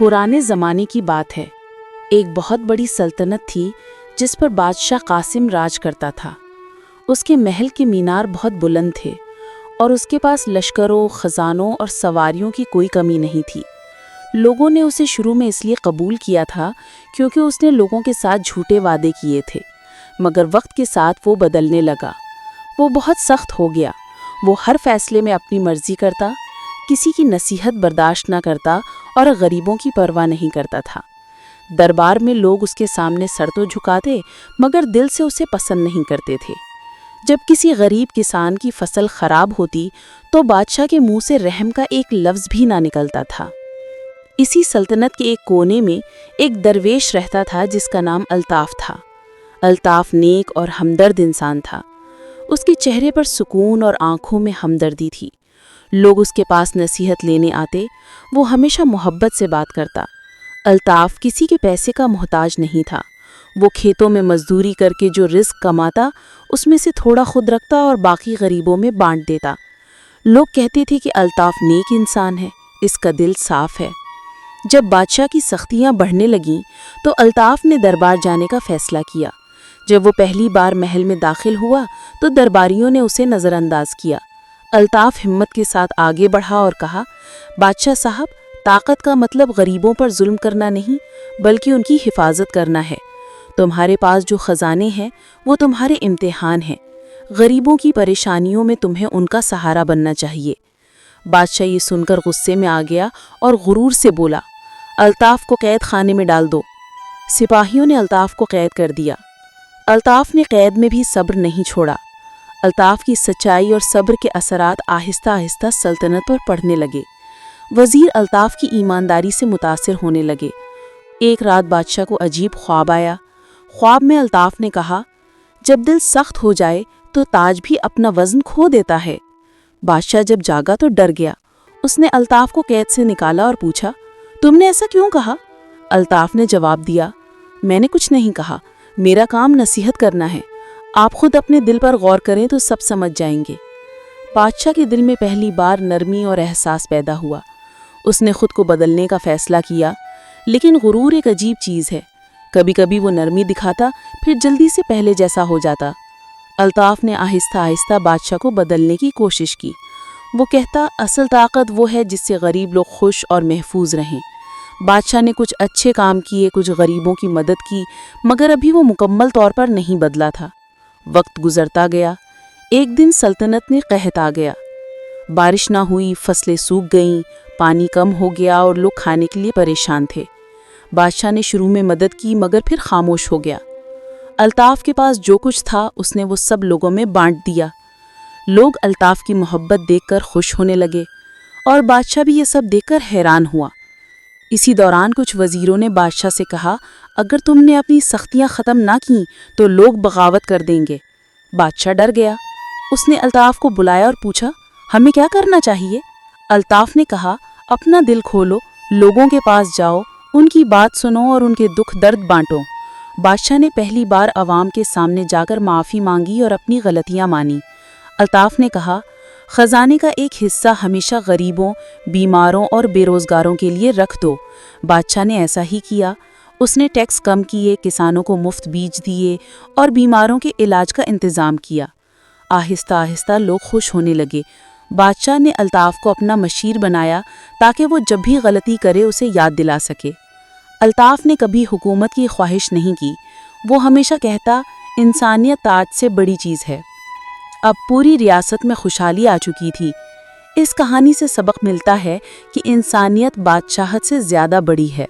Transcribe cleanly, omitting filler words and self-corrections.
پرانے زمانے کی بات ہے۔ ایک بہت بڑی سلطنت تھی جس پر بادشاہ قاسم راج کرتا تھا۔ اس کے محل کے مینار بہت بلند تھے اور اس کے پاس لشکروں، خزانوں اور سواریوں کی کوئی کمی نہیں تھی۔ لوگوں نے اسے شروع میں اس لیے قبول کیا تھا کیونکہ اس نے لوگوں کے ساتھ جھوٹے وعدے کیے تھے، مگر وقت کے ساتھ وہ بدلنے لگا۔ وہ بہت سخت ہو گیا۔ وہ ہر فیصلے میں اپنی مرضی کرتا، کسی کی نصیحت برداشت نہ کرتا اور غریبوں کی پرواہ نہیں کرتا تھا۔ دربار میں لوگ اس کے سامنے سر تو جھکاتے مگر دل سے اسے پسند نہیں کرتے تھے۔ جب کسی غریب کسان کی فصل خراب ہوتی تو بادشاہ کے منہ سے رحم کا ایک لفظ بھی نہ نکلتا تھا۔ اسی سلطنت کے ایک کونے میں ایک درویش رہتا تھا جس کا نام الطاف تھا۔ الطاف نیک اور ہمدرد انسان تھا۔ اس کے چہرے پر سکون اور آنکھوں میں ہمدردی تھی۔ لوگ اس کے پاس نصیحت لینے آتے، وہ ہمیشہ محبت سے بات کرتا۔ الطاف کسی کے پیسے کا محتاج نہیں تھا۔ وہ کھیتوں میں مزدوری کر کے جو رزق کماتا اس میں سے تھوڑا خود رکھتا اور باقی غریبوں میں بانٹ دیتا۔ لوگ کہتے تھے کہ الطاف نیک انسان ہے، اس کا دل صاف ہے۔ جب بادشاہ کی سختیاں بڑھنے لگیں تو الطاف نے دربار جانے کا فیصلہ کیا۔ جب وہ پہلی بار محل میں داخل ہوا تو درباریوں نے اسے نظر انداز کیا۔ الطاف ہمت کے ساتھ آگے بڑھا اور کہا، بادشاہ صاحب، طاقت کا مطلب غریبوں پر ظلم کرنا نہیں بلکہ ان کی حفاظت کرنا ہے۔ تمہارے پاس جو خزانے ہیں وہ تمہارے امتحان ہیں۔ غریبوں کی پریشانیوں میں تمہیں ان کا سہارا بننا چاہیے۔ بادشاہ یہ سن کر غصے میں آ گیا اور غرور سے بولا، الطاف کو قید خانے میں ڈال دو۔ سپاہیوں نے الطاف کو قید کر دیا۔ الطاف نے قید میں بھی صبر نہیں چھوڑا۔ الطاف کی سچائی اور صبر کے اثرات آہستہ آہستہ سلطنت پر پڑنے لگے۔ وزیر الطاف کی ایمانداری سے متاثر ہونے لگے۔ ایک رات بادشاہ کو عجیب خواب آیا۔ خواب میں الطاف نے کہا، جب دل سخت ہو جائے تو تاج بھی اپنا وزن کھو دیتا ہے۔ بادشاہ جب جاگا تو ڈر گیا۔ اس نے الطاف کو قید سے نکالا اور پوچھا، تم نے ایسا کیوں کہا؟ الطاف نے جواب دیا، میں نے کچھ نہیں کہا، میرا کام نصیحت کرنا ہے۔ آپ خود اپنے دل پر غور کریں تو سب سمجھ جائیں گے۔ بادشاہ کے دل میں پہلی بار نرمی اور احساس پیدا ہوا۔ اس نے خود کو بدلنے کا فیصلہ کیا، لیکن غرور ایک عجیب چیز ہے۔ کبھی کبھی وہ نرمی دکھاتا، پھر جلدی سے پہلے جیسا ہو جاتا۔ الطاف نے آہستہ آہستہ بادشاہ کو بدلنے کی کوشش کی۔ وہ کہتا، اصل طاقت وہ ہے جس سے غریب لوگ خوش اور محفوظ رہیں۔ بادشاہ نے کچھ اچھے کام کیے، کچھ غریبوں کی مدد کی، مگر ابھی وہ مکمل طور پر نہیں بدلا تھا۔ وقت گزرتا گیا۔ ایک دن سلطنت میں قحط آ گیا۔ بارش نہ ہوئی، فصلیں سوکھ گئیں، پانی کم ہو گیا اور لوگ کھانے کے لیے پریشان تھے۔ بادشاہ نے شروع میں مدد کی مگر پھر خاموش ہو گیا۔ الطاف کے پاس جو کچھ تھا اس نے وہ سب لوگوں میں بانٹ دیا۔ لوگ الطاف کی محبت دیکھ کر خوش ہونے لگے اور بادشاہ بھی یہ سب دیکھ کر حیران ہوا۔ اسی دوران کچھ وزیروں نے بادشاہ سے کہا، اگر تم نے اپنی سختیاں ختم نہ کیں تو لوگ بغاوت کر دیں گے۔ بادشاہ ڈر گیا۔ اس نے الطاف کو بلایا اور پوچھا، ہمیں کیا کرنا چاہیے؟ الطاف نے کہا، اپنا دل کھولو، لوگوں کے پاس جاؤ، ان کی بات سنو اور ان کے دکھ درد بانٹو۔ بادشاہ نے پہلی بار عوام کے سامنے جا کر معافی مانگی اور اپنی غلطیاں مانی۔ الطاف نے کہا، خزانے کا ایک حصہ ہمیشہ غریبوں، بیماروں اور بے روزگاروں کے لیے رکھ دو۔ بادشاہ نے ایسا ہی کیا۔ اس نے ٹیکس کم کیے، کسانوں کو مفت بیج دیے اور بیماروں کے علاج کا انتظام کیا۔ آہستہ آہستہ لوگ خوش ہونے لگے۔ بادشاہ نے الطاف کو اپنا مشیر بنایا تاکہ وہ جب بھی غلطی کرے اسے یاد دلا سکے۔ الطاف نے کبھی حکومت کی خواہش نہیں کی۔ وہ ہمیشہ کہتا، انسانیت تاج سے بڑی چیز ہے۔ اب پوری ریاست میں خوشحالی آ چکی تھی۔ اس کہانی سے سبق ملتا ہے کہ انسانیت بادشاہت سے زیادہ بڑی ہے۔